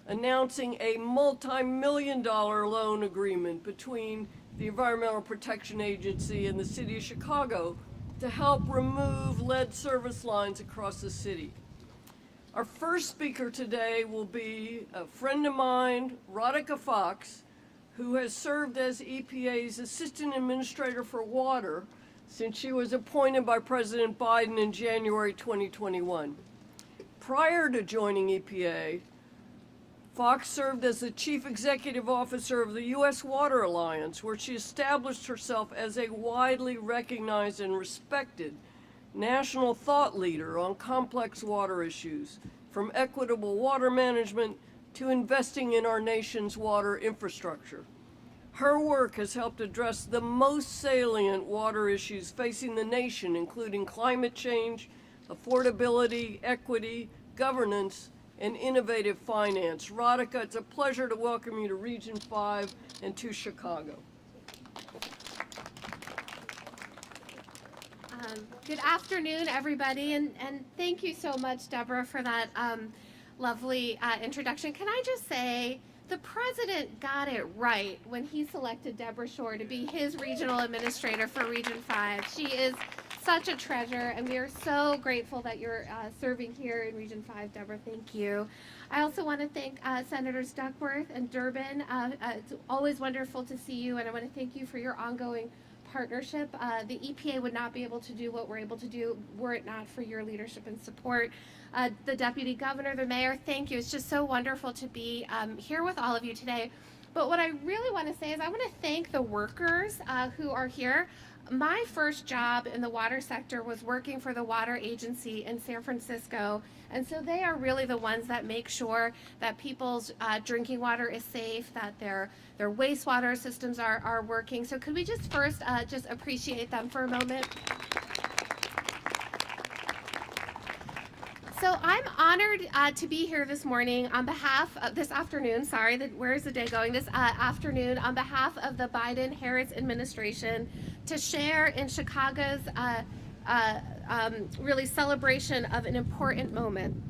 announcing a multi-million-dollar loan agreement between the Environmental Protection Agency and the City of Chicago to help remove lead service lines across the city. Our first speaker today will be a friend of mine, Radhika Fox, who has served as EPA's Assistant Administrator for Water since she was appointed by President Biden in January 2021. Prior to joining EPA, Fox served as the Chief Executive Officer of the U.S. Water Alliance, where she established herself as a widely recognized and respected national thought leader on complex water issues, from equitable water management to investing in our nation's water infrastructure. Her work has helped address the most salient water issues facing the nation, including climate change, affordability, equity, governance, and innovative finance. Radhika, it's a pleasure to welcome you to Region 5 and to Chicago. Good afternoon, everybody, and thank you so much, Deborah, for that lovely introduction. Can I just say, the president got it right when he selected Deborah Shore to be his regional administrator for Region 5. She is such a treasure, and we are so grateful that you're serving here in Region 5, Deborah. Thank you. I also want to thank Senators Duckworth and Durbin. It's always wonderful to see you, and I want to thank you for your ongoing partnership. The EPA would not be able to do what we're able to do were it not for your leadership and support. The Deputy Governor, the Mayor, thank you. It's just so wonderful to be here with all of you today. But what I really want to say is I want to thank the workers who are here. My first job in the water sector was working for the water agency in San Francisco, and so they are really the ones that make sure that people's drinking water is safe, that their wastewater systems are working. So could we just first just appreciate them for a moment? So I'm honored to be here this morning on behalf of this afternoon, where's the day going? This afternoon on behalf of the Biden-Harris administration to share in Chicago's really celebration of an important moment.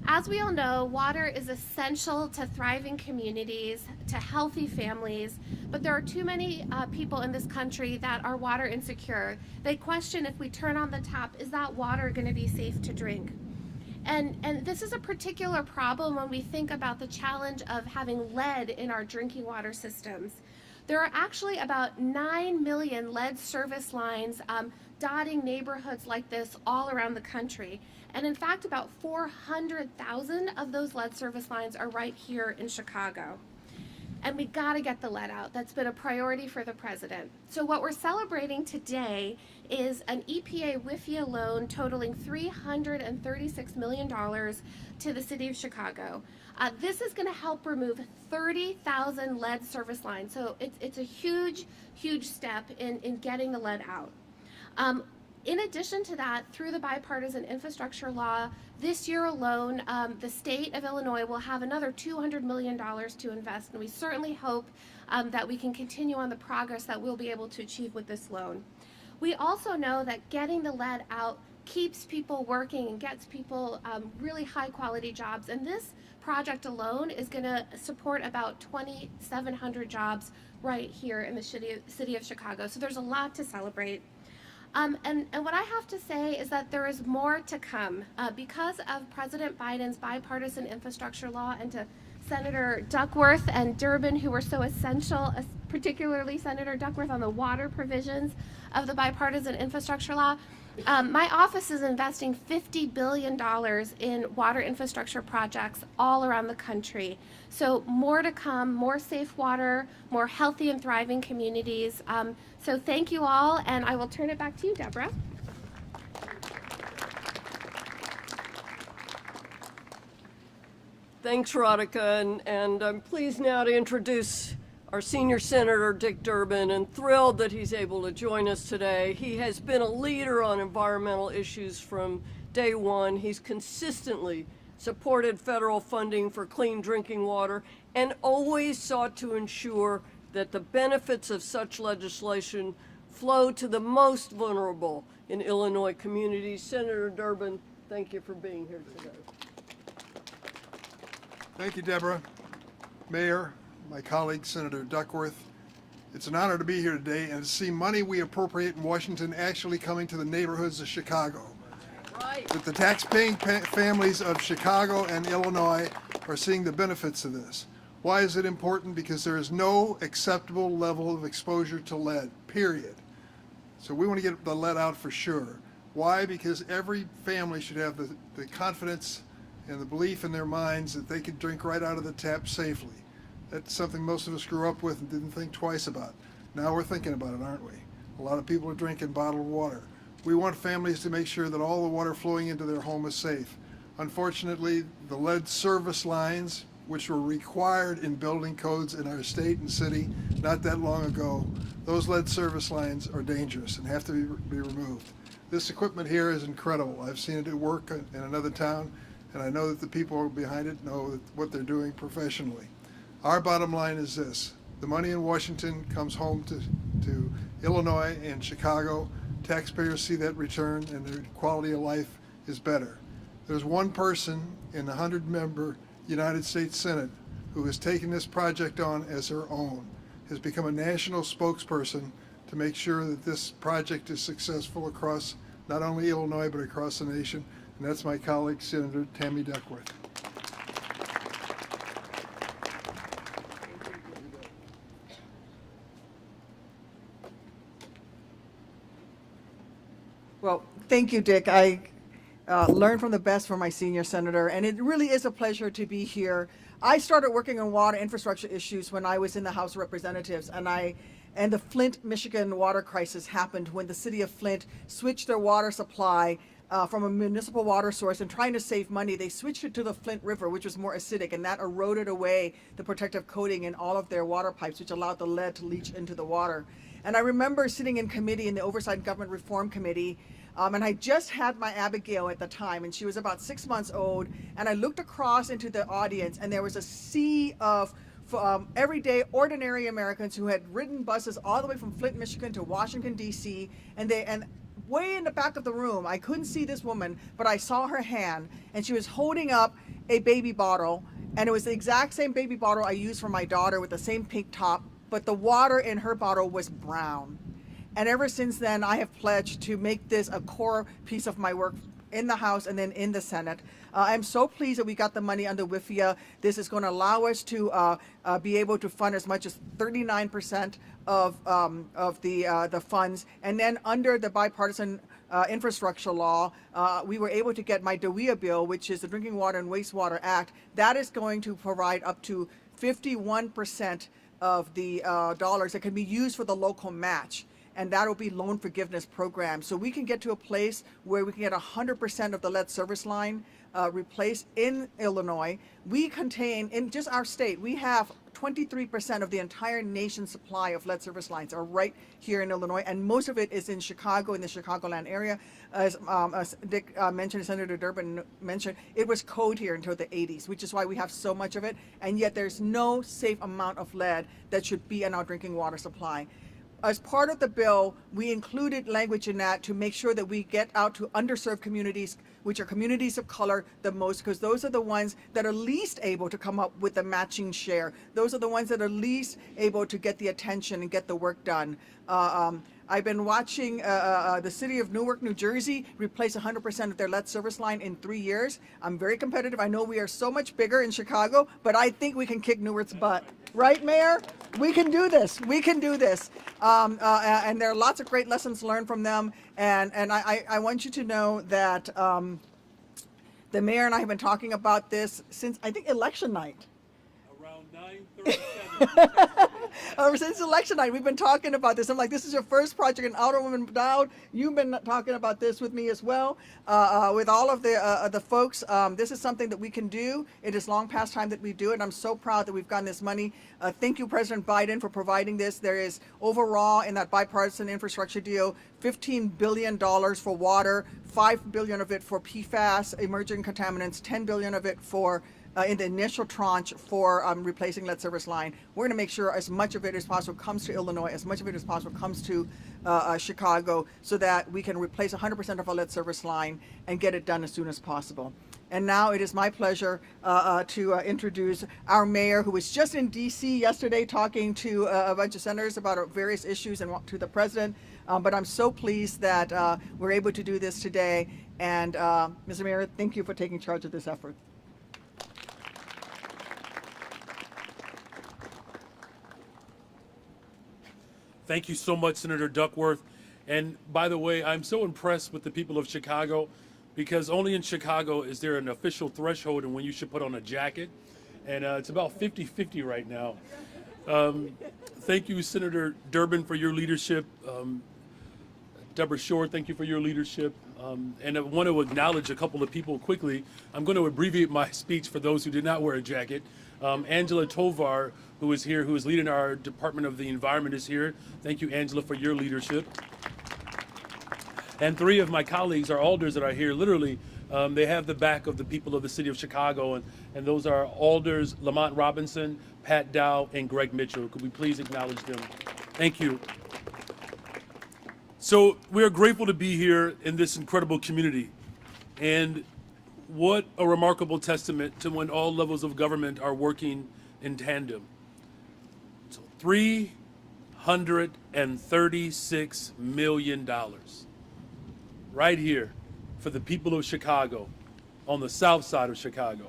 As we all know, water is essential to thriving communities, to healthy families, but there are too many people in this country that are water insecure. They question, if we turn on the tap, is that water going to be safe to drink? And this is a particular problem when we think about the challenge of having lead in our drinking water systems. There are actually about 9 million lead service lines dotting neighborhoods like this all around the country. And in fact, about 400,000 of those lead service lines are right here in Chicago. And we gotta get the lead out. That's been a priority for the president. So what we're celebrating today is an EPA WIFIA loan totaling $336 million to the city of Chicago. This is gonna help remove 30,000 lead service lines. So it's a huge, huge step in getting the lead out. In addition to that, through the bipartisan infrastructure law, this year alone, the state of Illinois will have another $200 million to invest, and we certainly hope that we can continue on the progress that we'll be able to achieve with this loan. We also know that getting the lead out keeps people working and gets people really high quality jobs, and this project alone is going to support about 2,700 jobs right here in the city of Chicago. So there's a lot to celebrate. And what I have to say is that there is more to come because of President Biden's bipartisan infrastructure law, and to Senator Duckworth and Durbin, who were so essential, particularly Senator Duckworth, on the water provisions of the bipartisan infrastructure law. My office is investing $50 billion in water infrastructure projects all around the country. So more to come, more safe water, more healthy and thriving communities. So thank you all, and I will turn it back to you, Deborah. Thanks, Radhika, and I'm pleased now to introduce our senior senator, Dick Durbin, and thrilled that he's able to join us today. He has been a leader on environmental issues from day one. He's consistently supported federal funding for clean drinking water and always sought to ensure that the benefits of such legislation flow to the most vulnerable in Illinois communities. Senator Durbin, thank you for being here today. Thank you, Deborah. Mayor, my colleague, Senator Duckworth, it's an honor to be here today and to see money we appropriate in Washington actually coming to the neighborhoods of Chicago. Right. That the tax-paying families of Chicago and Illinois are seeing the benefits of this. Why is it important? Because there is no acceptable level of exposure to lead, period. So we want to get the lead out for sure. Why? Because every family should have the confidence and the belief in their minds that they could drink right out of the tap safely. That's something most of us grew up with and didn't think twice about. Now we're thinking about it, aren't we? A lot of people are drinking bottled water. We want families to make sure that all the water flowing into their home is safe. Unfortunately, the lead service lines, which were required in building codes in our state and city not that long ago, those lead service lines are dangerous and have to be removed. This equipment here is incredible. I've seen it at work in another town, and I know that the people behind it know what they're doing professionally. Our bottom line is this: the money in Washington comes home to Illinois and Chicago. Taxpayers see that return, and their quality of life is better. There's one person in the 100-member United States Senate who has taken this project on as her own, has become a national spokesperson to make sure that this project is successful across not only Illinois but across the nation, and that's my colleague, Senator Tammy Duckworth. Well, thank you, Dick. I learned from the best from my senior senator, and it really is a pleasure to be here. I started working on water infrastructure issues when I was in the House of Representatives, and the Flint, Michigan water crisis happened when the city of Flint switched their water supply from a municipal water source, and trying to save money, they switched it to the Flint River, which was more acidic, and that eroded away the protective coating in all of their water pipes, which allowed the lead to leach into the water. And I remember sitting in committee in the Oversight and Government Reform Committee, and I just had my Abigail at the time, and she was about 6 months old, and I looked across into the audience, and there was a sea of everyday, ordinary Americans who had ridden buses all the way from Flint, Michigan to Washington, D.C., and way in the back of the room, I couldn't see this woman, but I saw her hand, and she was holding up a baby bottle, and it was the exact same baby bottle I used for my daughter with the same pink top, but the water in her bottle was brown. And ever since then, I have pledged to make this a core piece of my work in the House and then in the Senate. I'm so pleased that we got the money under WIFIA. This is going to allow us to be able to fund as much as 39% of the funds. And then under the bipartisan infrastructure law, we were able to get my DWIA bill, which is the Drinking Water and Wastewater Act. That is going to provide up to 51% of the dollars that can be used for the local match. And that'll be loan forgiveness program. So we can get to a place where we can get 100% of the lead service line replaced in Illinois. We contain, in just our state, we have 23% of the entire nation's supply of lead service lines are right here in Illinois, and most of it is in Chicago, in the Chicagoland area. As Dick mentioned, Senator Durbin mentioned, it was code here until the 80s, which is why we have so much of it, and yet there's no safe amount of lead that should be in our drinking water supply. As part of the bill, we included language in that to make sure that we get out to underserved communities, which are communities of color the most, because those are the ones that are least able to come up with the matching share. Those are the ones that are least able to get the attention and get the work done. I've been watching the city of Newark, New Jersey replace 100% of their lead service line in 3 years. I'm very competitive. I know we are so much bigger in Chicago, but I think we can kick Newark's butt. Right, Mayor? We can do this. We can do this. And there are lots of great lessons learned from them. And I want you to know that the mayor and I have been talking about this since, I think, election night. Around 9:37. Since election night, we've been talking about this. I'm like, this is your first project in Alderwoman Dowd. You've been talking about this with me as well, with all of the folks. This is something that we can do. It is long past time that we do it. I'm so proud that we've gotten this money. Thank you, President Biden, for providing this. There is overall in that bipartisan infrastructure deal, $15 billion for water, $5 billion of it for PFAS, emerging contaminants, $10 billion of it for in the initial tranche for replacing lead service line. We're going to make sure as much of it as possible comes to Illinois, as much of it as possible comes to Chicago, so that we can replace 100% of our lead service line and get it done as soon as possible. And now it is my pleasure to introduce our mayor, who was just in D.C. yesterday talking to a bunch of senators about various issues and to the president. But I'm so pleased that we're able to do this today. And Mr. Mayor, thank you for taking charge of this effort. Thank you so much, Senator Duckworth. And by the way, I'm so impressed with the people of Chicago, because only in Chicago is there an official threshold and when you should put on a jacket. And it's about 50-50 right now. Thank you, Senator Durbin, for your leadership. Deborah Shore, thank you for your leadership. And I want to acknowledge a couple of people quickly. I'm going to abbreviate my speech for those who did not wear a jacket. Angela Tovar, who is here, who is leading our Department of the Environment, is here. Thank you, Angela, for your leadership. And three of my colleagues, our alders that are here, literally, they have the back of the people of the city of Chicago, and those are alders Lamont Robinson, Pat Dow, and Greg Mitchell. Could we please acknowledge them? Thank you. So we are grateful to be here in this incredible community. And what a remarkable testament to when all levels of government are working in tandem. So $336 million right here for the people of Chicago on the south side of Chicago.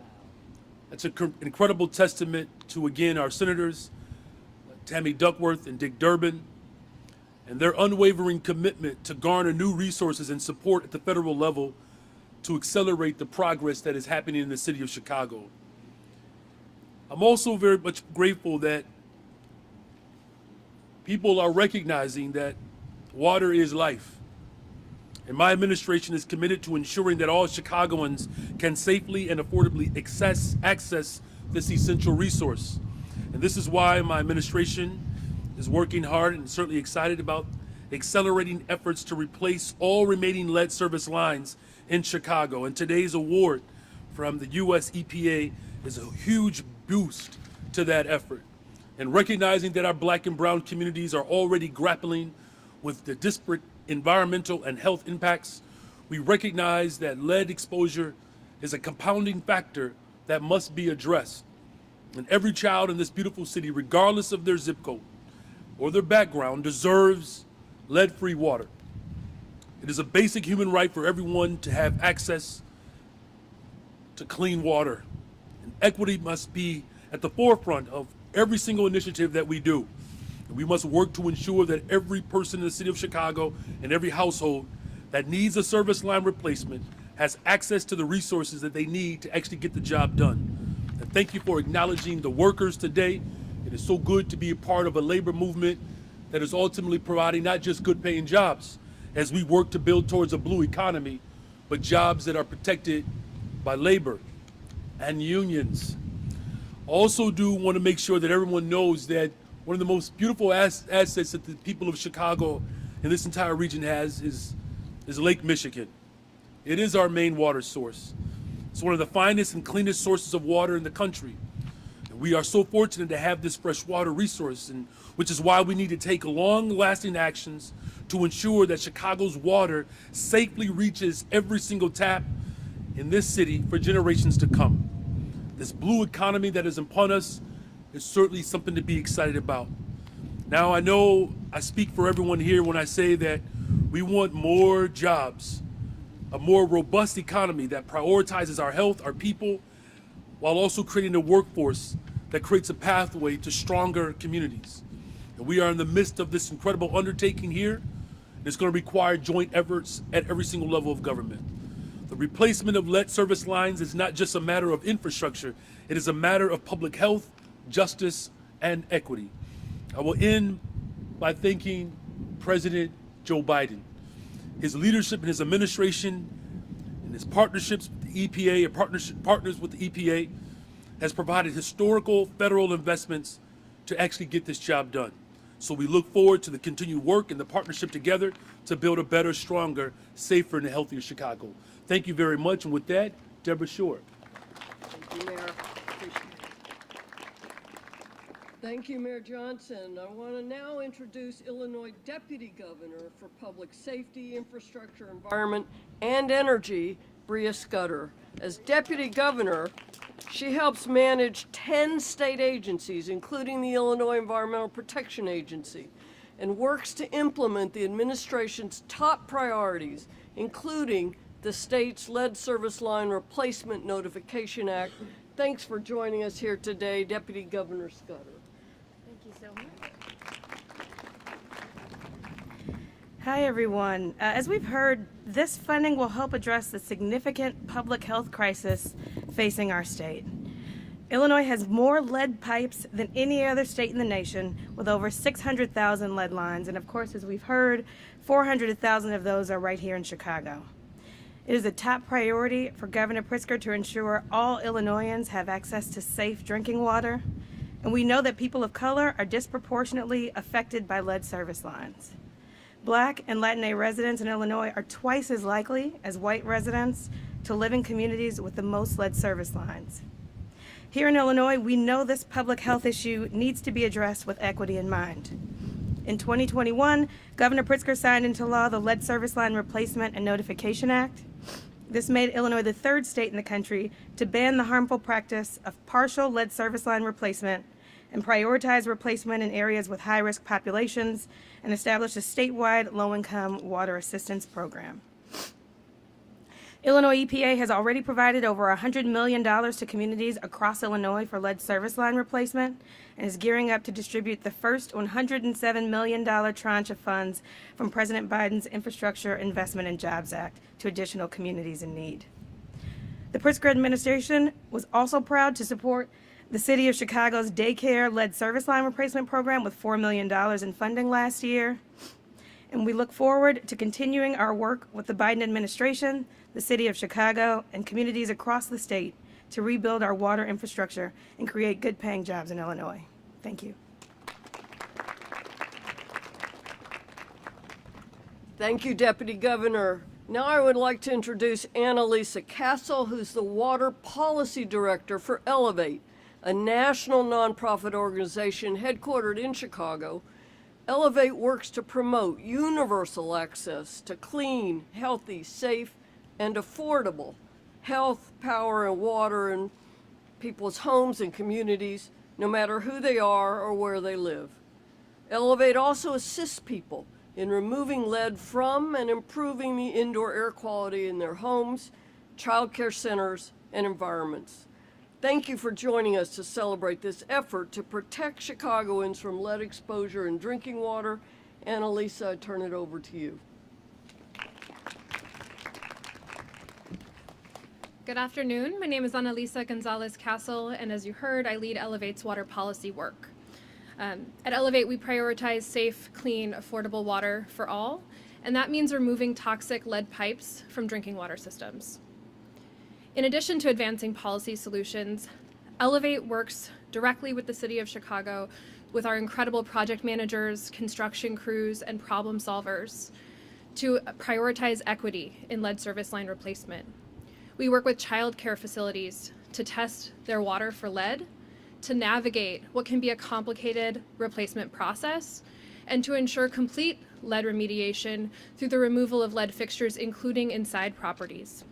That's an incredible testament to, again, our senators, Tammy Duckworth and Dick Durbin, and their unwavering commitment to garner new resources and support at the federal level to accelerate the progress that is happening in the city of Chicago. I'm also very much grateful that people are recognizing that water is life. And my administration is committed to ensuring that all Chicagoans can safely and affordably access this essential resource. And this is why my administration is working hard and certainly excited about accelerating efforts to replace all remaining lead service lines in Chicago. And today's award from the U.S. EPA is a huge boost to that effort. And recognizing that our Black and brown communities are already grappling with the disparate environmental and health impacts, we recognize that lead exposure is a compounding factor that must be addressed. And every child in this beautiful city, regardless of their zip code or their background, deserves lead-free water. It is a basic human right for everyone to have access to clean water. And equity must be at the forefront of every single initiative that we do. And we must work to ensure that every person in the city of Chicago and every household that needs a service line replacement has access to the resources that they need to actually get the job done. And thank you for acknowledging the workers today. It is so good to be a part of a labor movement that is ultimately providing not just good paying jobs as we work to build towards a blue economy, but jobs that are protected by labor and unions. Also do want to make sure that everyone knows that one of the most beautiful assets that the people of Chicago and this entire region has is Lake Michigan. It is our main water source. It's one of the finest and cleanest sources of water in the country. And we are so fortunate to have this fresh water resource, and which is why we need to take long-lasting actions to ensure that Chicago's water safely reaches every single tap in this city for generations to come. This blue economy that is upon us is certainly something to be excited about. Now, I know I speak for everyone here when I say that we want more jobs, a more robust economy that prioritizes our health, our people, while also creating a workforce that creates a pathway to stronger communities. And we are in the midst of this incredible undertaking here, and it's going to require joint efforts at every single level of government. The replacement of lead service lines is not just a matter of infrastructure, it is a matter of public health, justice, and equity. I will end by thanking President Joe Biden. His leadership and his administration and his partnerships with the EPA and partners with the EPA has provided historical federal investments to actually get this job done. So we look forward to the continued work and the partnership together to build a better, stronger, safer, and healthier Chicago. Thank you very much. And with that, Deborah Shore. Thank you, Mayor. Appreciate it. Thank you, Mayor Johnson. I want to now introduce Illinois Deputy Governor for Public Safety, Infrastructure, Environment, and Energy, Bria Scudder. As Deputy Governor, she helps manage 10 state agencies, including the Illinois Environmental Protection Agency, and works to implement the administration's top priorities, including the state's Lead Service Line Replacement Notification Act. Thanks for joining us here today, Deputy Governor Scudder. Thank you so much. Hi, everyone. As we've heard, this funding will help address the significant public health crisis facing our state. Illinois has more lead pipes than any other state in the nation, with over 600,000 lead lines. And of course, as we've heard, 400,000 of those are right here in Chicago. It is a top priority for Governor Pritzker to ensure all Illinoisans have access to safe drinking water. And we know that people of color are disproportionately affected by lead service lines. Black and Latinx residents in Illinois are twice as likely as white residents to live in communities with the most lead service lines. Here in Illinois, we know this public health issue needs to be addressed with equity in mind. In 2021, Governor Pritzker signed into law the Lead Service Line Replacement and Notification Act. This made Illinois the third state in the country to ban the harmful practice of partial lead service line replacement and prioritize replacement in areas with high-risk populations and establish a statewide low-income water assistance program. Illinois EPA has already provided over $100 million to communities across Illinois for lead service line replacement and is gearing up to distribute the first $107 million tranche of funds from President Biden's Infrastructure Investment and Jobs Act to additional communities in need. The Pritzker administration was also proud to support the City of Chicago's daycare lead service line replacement program with $4 million in funding last year. And we look forward to continuing our work with the Biden administration, the City of Chicago, and communities across the state to rebuild our water infrastructure and create good-paying jobs in Illinois. Thank you. Thank you, Deputy Governor. Now I would like to introduce Annalisa Castle, who's the Water Policy Director for Elevate, a national nonprofit organization headquartered in Chicago. Elevate works to promote universal access to clean, healthy, safe, and affordable health, power, and water in people's homes and communities, no matter who they are or where they live. Elevate also assists people in removing lead from and improving the indoor air quality in their homes, childcare centers, and environments. Thank you for joining us to celebrate this effort to protect Chicagoans from lead exposure in drinking water. Annalisa, I turn it over to you. Good afternoon. My name is Annalisa Gonzalez Castle, and as you heard, I lead Elevate's water policy work. At Elevate, we prioritize safe, clean, affordable water for all, and that means removing toxic lead pipes from drinking water systems. In addition to advancing policy solutions, Elevate works directly with the City of Chicago with our incredible project managers, construction crews, and problem solvers to prioritize equity in lead service line replacement. We work with child care facilities to test their water for lead, to navigate what can be a complicated replacement process, and to ensure complete lead remediation through the removal of lead fixtures, including inside properties.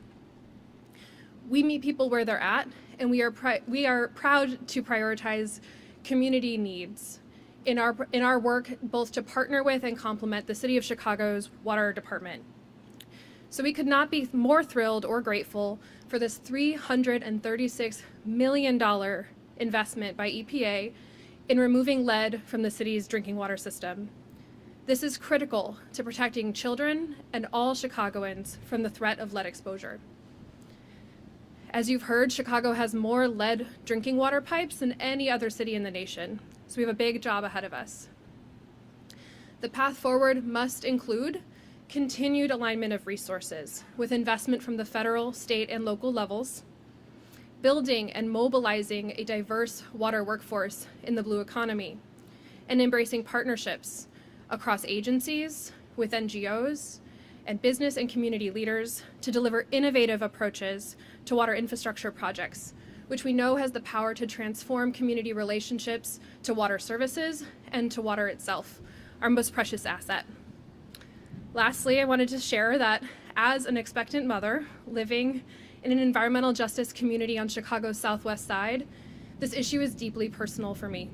We meet people where they're at, and we are proud to prioritize community needs in our work, both to partner with and complement the City of Chicago's water department. So we could not be more thrilled or grateful for this $336 million investment by EPA in removing lead from the city's drinking water system. This is critical to protecting children and all Chicagoans from the threat of lead exposure. As you've heard, Chicago has more lead drinking water pipes than any other city in the nation, so we have a big job ahead of us. The path forward must include continued alignment of resources with investment from the federal, state, and local levels, building and mobilizing a diverse water workforce in the blue economy, and embracing partnerships across agencies, with NGOs, and business and community leaders to deliver innovative approaches to water infrastructure projects, which we know has the power to transform community relationships to water services and to water itself, our most precious asset. Lastly, I wanted to share that as an expectant mother living in an environmental justice community on Chicago's southwest side, this issue is deeply personal for me.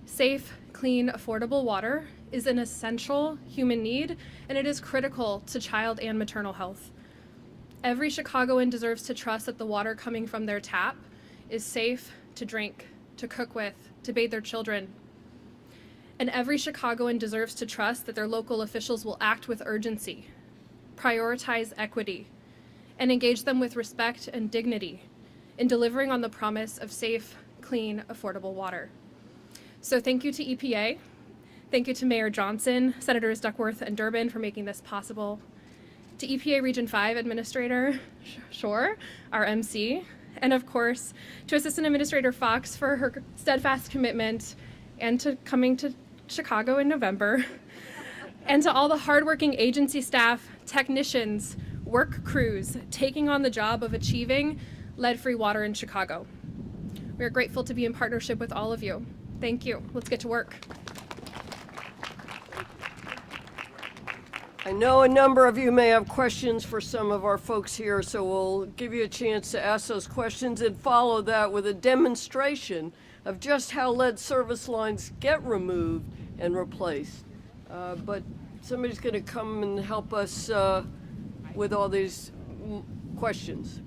Safe, clean, affordable water is an essential human need, and it is critical to child and maternal health. Every Chicagoan deserves to trust that the water coming from their tap is safe to drink, to cook with, to bathe their children. And every Chicagoan deserves to trust that their local officials will act with urgency, prioritize equity, and engage them with respect and dignity in delivering on the promise of safe, clean, affordable water. So thank you to EPA. Thank you to Mayor Johnson, Senators Duckworth and Durbin for making this possible. To EPA Region 5 Administrator Shore, our MC, and of course, to Assistant Administrator Fox for her steadfast commitment and to coming to Chicago in November, and to all the hardworking agency staff, technicians, work crews taking on the job of achieving lead-free water in Chicago. We are grateful to be in partnership with all of you. Thank you. Let's get to work. I know a number of you may have questions for some of our folks here, so we'll give you a chance to ask those questions and follow that with a demonstration of just how lead service lines get removed and replaced. But somebody's going to come and help us with all these questions.